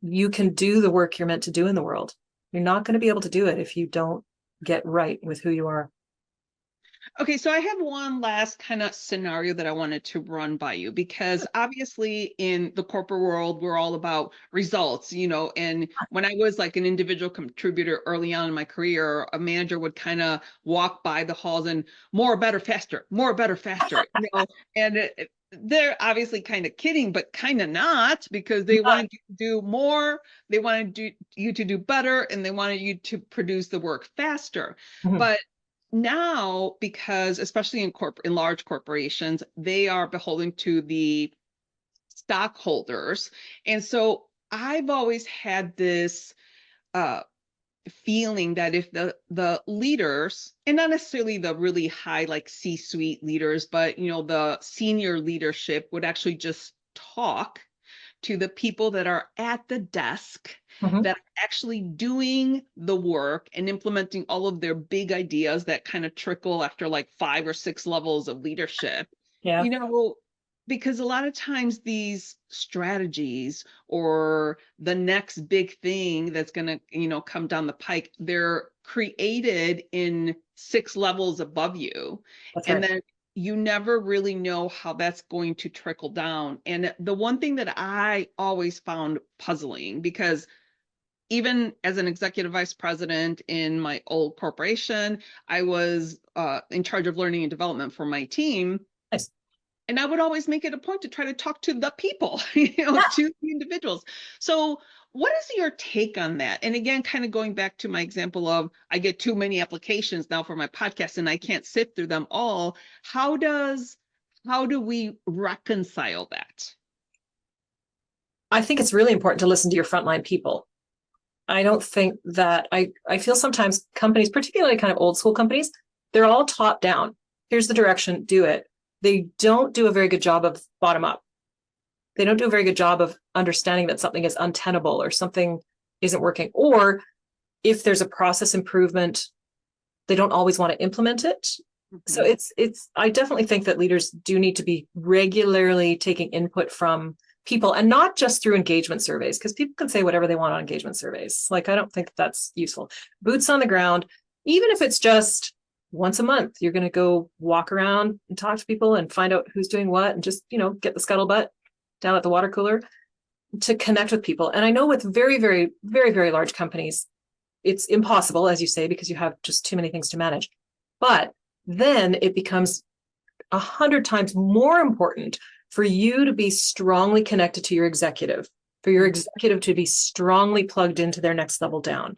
you can do the work you're meant to do in the world. You're not going to be able to do it if you don't get right with who you are. Okay, so I have one last kind of scenario that I wanted to run by you because obviously in the corporate world, we're all about results, and when I was like an individual contributor early on in my career, a manager would kind of walk by the halls and more, better, faster, and they're obviously kind of kidding, but kind of not because they wanted you to do more, they wanted you to do better, and they wanted you to produce the work faster. Mhm. But now, because especially in large corporations, they are beholden to the stockholders. And so I've always had this uh feeling that if the leaders, and not necessarily the really high like C-suite leaders, but the senior leadership would actually just talk to the people that are at the desk, Mhm. that are actually doing the work and implementing all of their big ideas that kind of trickle after like 5 or 6 levels of leadership. Yeah, You know, because a lot of times these strategies or the next big thing that's going to, come down the pike, they're created in 6 levels above you. that's And right. then you never really know how that's going to trickle down. And the one thing that I always found puzzling, because even as an executive vice president in my old corporation, I was in charge of learning and development for my team. Nice. And I would always make it a point to try to talk to the people, Yeah. to the individuals. So, what is your take on that? And again, kind of going back to my example of I get too many applications now for my podcast and I can't sift through them all. How do we reconcile that? I think it's really important to listen to your frontline people. I don't think that I feel sometimes companies, particularly kind of old school companies, they're all top down. Here's the direction, do it. They don't do a very good job of bottom up. They don't do a very good job of understanding that something is untenable or something isn't working. Or if there's a process improvement, they don't always want to implement it. So Mhm. I definitely think that leaders do need to be regularly taking input from people, and not just through engagement surveys, because people can say whatever they want on engagement surveys. Like, I don't think that's useful. Boots on the ground, even if it's just once a month, you're going to go walk around and talk to people and find out who's doing what, and just, get the scuttlebutt down at the water cooler to connect with people. And I know with very, very, very, very large companies, it's impossible, as you say, because you have just too many things to manage. But then it becomes 100 times more important for you to be strongly connected to your executive, for your Mhm. executive to be strongly plugged into their next level down,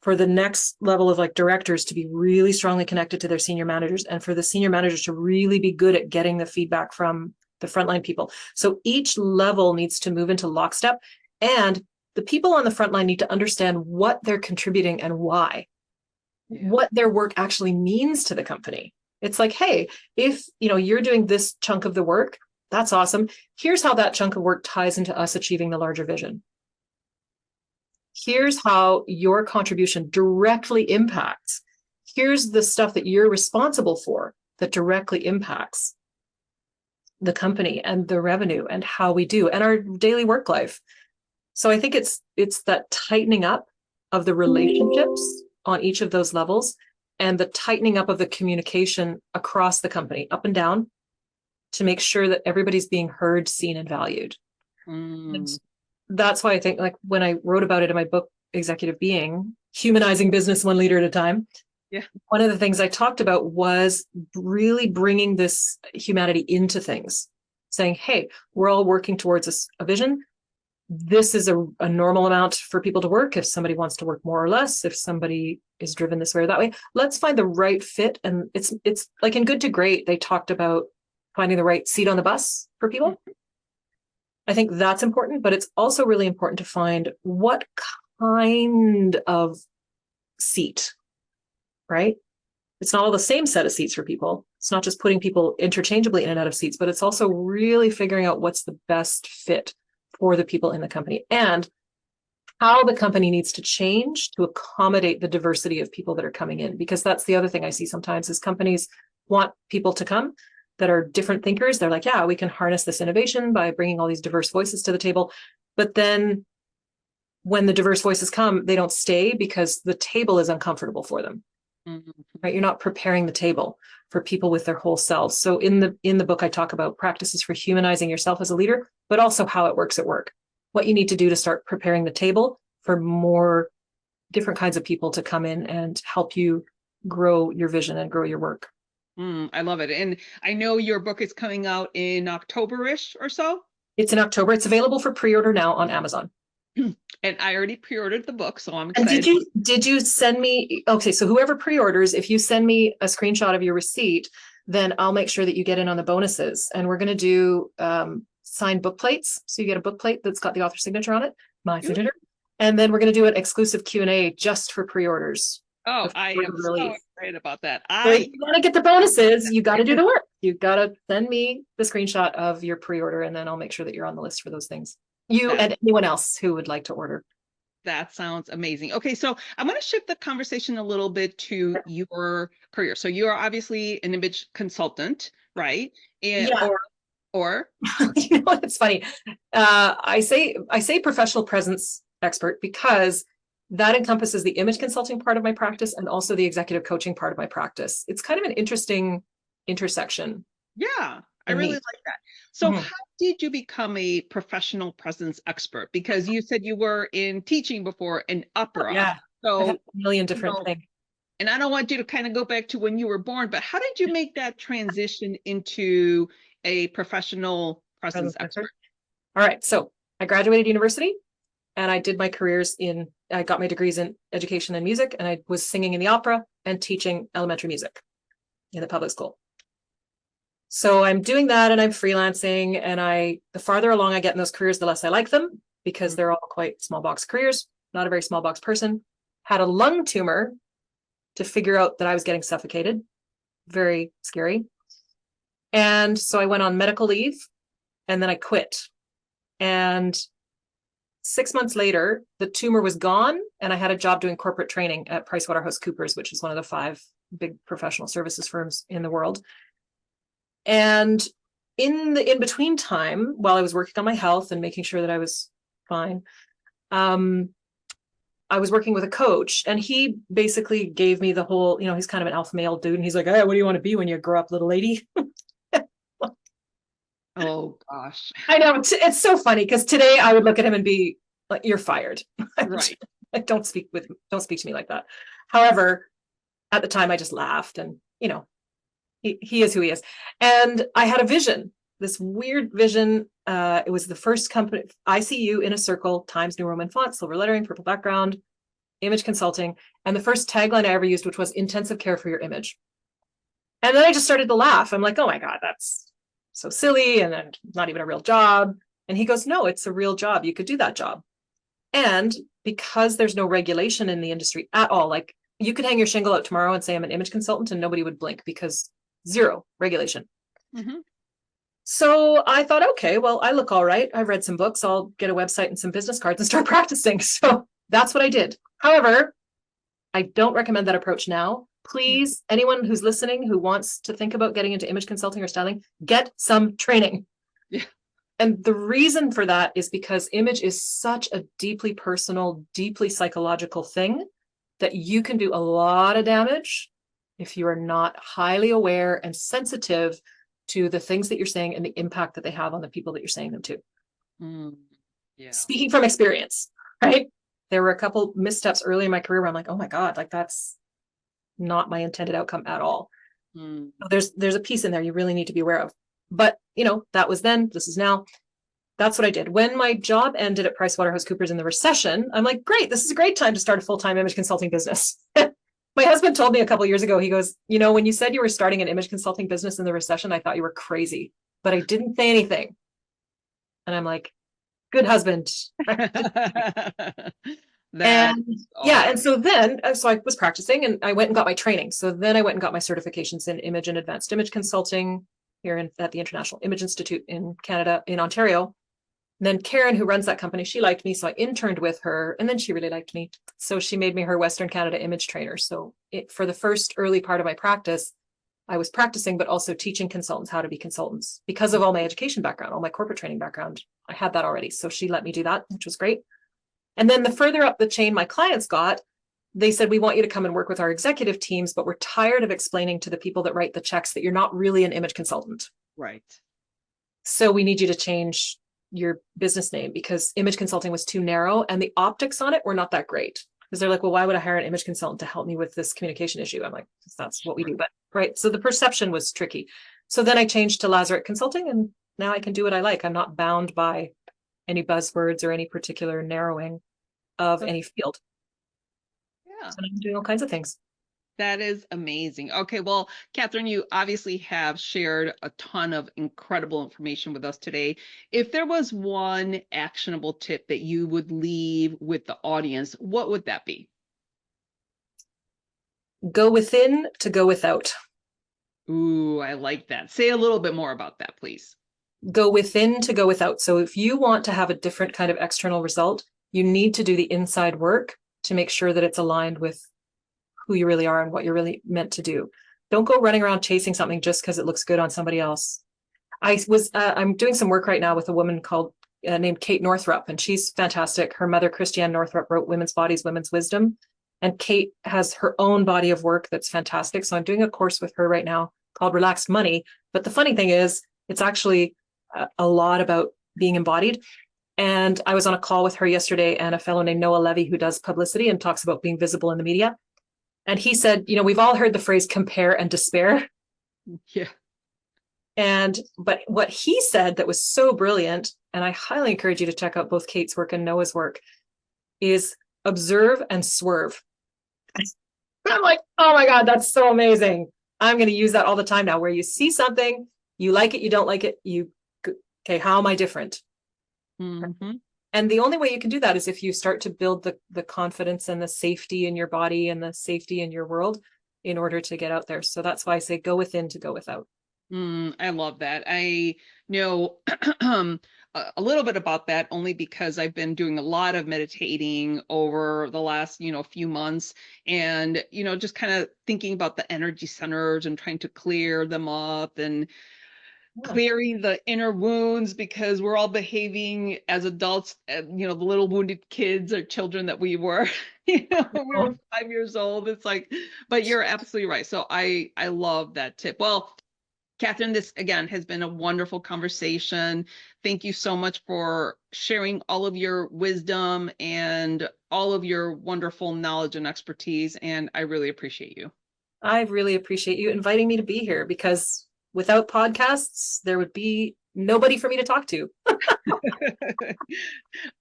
for the next level of like directors to be really strongly connected to their senior managers, and for the senior managers to really be good at getting the feedback from the frontline people. So each level needs to move into lockstep, and the people on the front line need to understand what they're contributing and why, Yeah. what their work actually means to the company. It's like, hey, if you're doing this chunk of the work, that's awesome. Here's how that chunk of work ties into us achieving the larger vision. Here's how your contribution directly impacts. Here's the stuff that you're responsible for that directly impacts the company and the revenue and how we do and our daily work life. So I think it's that tightening up of the relationships on each of those levels and the tightening up of the communication across the company, up and down, to make sure that everybody's being heard, seen, and valued. And that's why I think, like, when I wrote about it in my book, Executive Being, Humanizing Business One Leader at a Time, one of the things I talked about was really bringing this humanity into things, saying, hey, we're all working towards a vision. This is a normal amount for people to work. If somebody wants to work more or less, if somebody is driven this way or that way, let's find the right fit. And it's like in Good to Great, they talked about finding the right seat on the bus for people. I think that's important, but it's also really important to find what kind of seat, right? It's not all the same set of seats for people. It's not just putting people interchangeably in and out of seats, but it's also really figuring out what's the best fit for the people in the company and how the company needs to change to accommodate the diversity of people that are coming in. Because that's the other thing I see sometimes is companies want people to come that are different thinkers. They're like, yeah, we can harness this innovation by bringing all these diverse voices to the table. But then when the diverse voices come, they don't stay because the table is uncomfortable for them. Right? You're not preparing the table for people with their whole selves. So in the book, I talk about practices for humanizing yourself as a leader, but also how it works at work. What you need to do to start preparing the table for more different kinds of people to come in and help you grow your vision and grow your work. I love it. And I know your book is coming out in October-ish or so. It's in October. It's available for pre-order now on Amazon. And I already pre-ordered the book, so I'm excited. And did you send me, okay, so whoever pre-orders, if you send me a screenshot of your receipt, then I'll make sure that you get in on the bonuses. And we're going to do signed book plates. So you get a book plate that's got the author signature on it, my signature. And then we're going to do an exclusive Q&A just for pre-orders. Oh, I am so excited about that. If you want to get the bonuses, you got to do the work. You got to send me the screenshot of your pre-order, and then I'll make sure that you're on the list for those things. You and anyone else who would like to order. That sounds amazing. Okay, so I'm going to shift the conversation a little bit to your career. So you are obviously an image consultant, right? And, yeah. Or you know, it's funny. I say professional presence expert because that encompasses the image consulting part of my practice and also the executive coaching part of my practice. It's kind of an interesting intersection. Yeah, I really like that. So how did you become a professional presence expert? Because you said you were in teaching before in opera. Yeah, so I have a million different things. And I don't want you to kind of go back to when you were born, but how did you make that transition into a professional presence expert? All right, so I graduated university and I did my I got my degrees in education and music, and I was singing in the opera and teaching elementary music in the public school. So I'm doing that and I'm freelancing, and the farther along I get in those careers, the less I like them because they're all quite small box careers. Not a very small box person. Had a lung tumor to figure out that I was getting suffocated. Very scary. And so I went on medical leave and then I quit. And 6 months later, the tumor was gone and I had a job doing corporate training at PricewaterhouseCoopers, which is one of the 5 big professional services firms in the world. And in the in-between time, while I was working on my health and making sure that I was fine, I was working with a coach, and he basically gave me the whole, he's kind of an alpha male dude. And he's like, hey, what do you want to be when you grow up, little lady? Oh, gosh. I know. It's so funny because today I would look at him and be like, you're fired. Right. Don't speak to me like that. However, at the time I just laughed, and, he is who he is. And I had a vision, this weird vision. It was the first company, ICU in a circle, Times New Roman font, silver lettering, purple background, image consulting. And the first tagline I ever used, which was intensive care for your image. And then I just started to laugh. I'm like, oh my God, that's so silly. And then not even a real job. And he goes, no, it's a real job. You could do that job. And because there's no regulation in the industry at all, like you could hang your shingle out tomorrow and say I'm an image consultant and nobody would blink because zero regulation. So I thought, okay, well, I look all right. I've read some books. I'll get a website and some business cards and start practicing. So that's what I did. However, I don't recommend that approach now. Please, anyone who's listening who wants to think about getting into image consulting or styling, get some training. Yeah. And the reason for that is because image is such a deeply personal, deeply psychological thing that you can do a lot of damage if you are not highly aware and sensitive to the things that you're saying and the impact that they have on the people that you're saying them to. Yeah. Speaking from experience, right? There were a couple missteps early in my career where I'm like, oh my God, like that's not my intended outcome at all. There's a piece in there you really need to be aware of. But that was then, this is now. That's what I did. When my job ended at PricewaterhouseCoopers in the recession, I'm like, great, this is a great time to start a full-time image consulting business. My husband told me a couple of years ago, he goes, when you said you were starting an image consulting business in the recession, I thought you were crazy, but I didn't say anything. And I'm like, good husband. That And so then, so I was practicing and I went and got my training. So then I went and got my certifications in image and advanced image consulting here at the International Image Institute in Canada, in Ontario. And then Karen, who runs that company, she liked me. So I interned with her and then she really liked me. So she made me her Western Canada image trainer. So for the first early part of my practice, I was practicing, but also teaching consultants how to be consultants because of all my education background, all my corporate training background. I had that already. So she let me do that, which was great. And then the further up the chain my clients got, they said, we want you to come and work with our executive teams, but we're tired of explaining to the people that write the checks that you're not really an image consultant. Right. So we need you to change your business name because image consulting was too narrow and the optics on it were not that great. Because they're like, well, why would I hire an image consultant to help me with this communication issue? I'm like, that's what we do. But right. So the perception was tricky. So then I changed to Lazaruk Consulting and now I can do what I like. I'm not bound by any buzzwords or any particular narrowing of any field. Yeah. So I'm doing all kinds of things. That is amazing. Okay, well, Katherine, you obviously have shared a ton of incredible information with us today. If there was one actionable tip that you would leave with the audience, what would that be? Go within to go without. Ooh, I like that. Say a little bit more about that, please. Go within to go without. So if you want to have a different kind of external result, you need to do the inside work to make sure that it's aligned with who you really are and what you're really meant to do. Don't go running around chasing something just because it looks good on somebody else. I'm doing some work right now with a woman named Kate Northrup, and she's fantastic. Her mother, Christiane Northrup, wrote Women's Bodies, Women's Wisdom. And Kate has her own body of work that's fantastic. So I'm doing a course with her right now called Relaxed Money. But the funny thing is, it's actually a lot about being embodied. And I was on a call with her yesterday and a fellow named Noah Levy who does publicity and talks about being visible in the media. And he said, we've all heard the phrase compare and despair. Yeah. But what he said that was so brilliant, and I highly encourage you to check out both Kate's work and Noah's work, is observe and swerve. I'm like, oh my God, that's so amazing. I'm going to use that all the time now, where you see something, you like it, you don't like it, okay, how am I different? Mm-hmm. And the only way you can do that is if you start to build the confidence and the safety in your body and the safety in your world in order to get out there. So that's why I say go within to go without. I love that. I know a little bit about that only because I've been doing a lot of meditating over the last, few months and, just kind of thinking about the energy centers and trying to clear them up and clearing the inner wounds because we're all behaving as adults, the little wounded kids or children that we were, when we were 5 years old. It's like, but you're absolutely right. So I love that tip. Well, Katherine, this again has been a wonderful conversation. Thank you so much for sharing all of your wisdom and all of your wonderful knowledge and expertise. And I really appreciate you. I really appreciate you inviting me to be here because without podcasts, there would be nobody for me to talk to.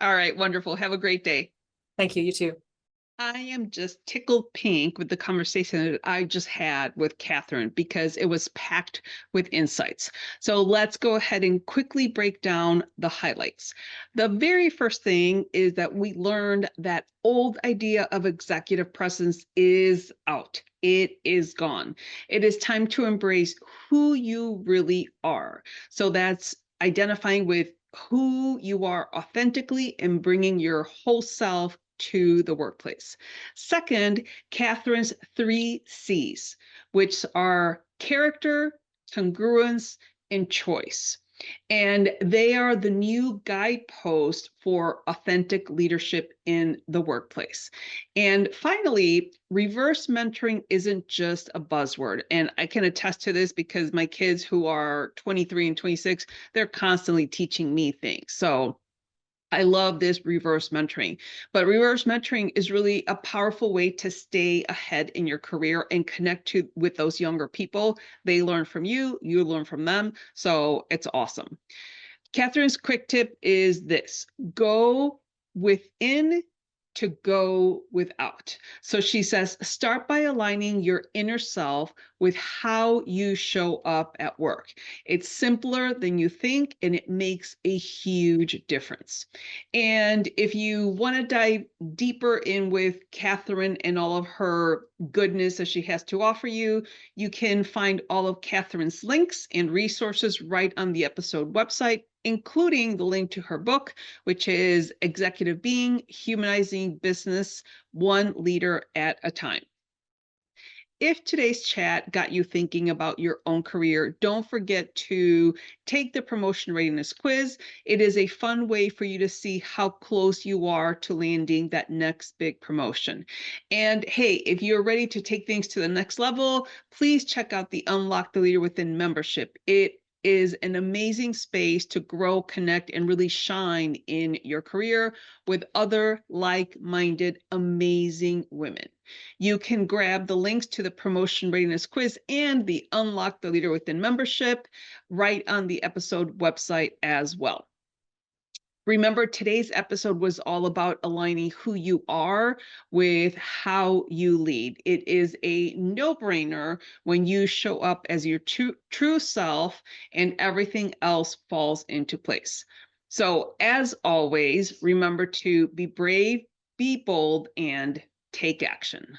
All right, wonderful. Have a great day. Thank you. You too. I am just tickled pink with the conversation that I just had with Katherine because it was packed with insights. So let's go ahead and quickly break down the highlights. The very first thing is that we learned that old idea of executive presence is out. It is gone. It is time to embrace who you really are. So that's identifying with who you are authentically and bringing your whole self to the workplace. Second, Katherine's 3 C's, which are character, congruence, and choice. And they are the new guidepost for authentic leadership in the workplace. And finally, reverse mentoring isn't just a buzzword. And I can attest to this because my kids who are 23 and 26, they're constantly teaching me things. So I love this reverse mentoring, but reverse mentoring is really a powerful way to stay ahead in your career and connect with those younger people. They learn from you, you learn from them. So it's awesome. Catherine's quick tip is this: go within to go without. So she says, start by aligning your inner self with how you show up at work. It's simpler than you think, and it makes a huge difference. And if you want to dive deeper in with Catherine and all of her goodness that she has to offer you, you can find all of Catherine's links and resources right on the episode website, including the link to her book, which is Executive Being, Humanizing Business, One Leader at a Time. If today's chat got you thinking about your own career, don't forget to take the promotion readiness quiz. It is a fun way for you to see how close you are to landing that next big promotion. And hey, if you're ready to take things to the next level, please check out the Unlock the Leader Within membership. It is an amazing space to grow, connect, and really shine in your career with other like-minded, amazing women. You can grab the links to the promotion readiness quiz and the Unlock the Leader Within membership right on the episode website as well. Remember, today's episode was all about aligning who you are with how you lead. It is a no-brainer when you show up as your true self, and everything else falls into place. So as always, remember to be brave, be bold, and take action.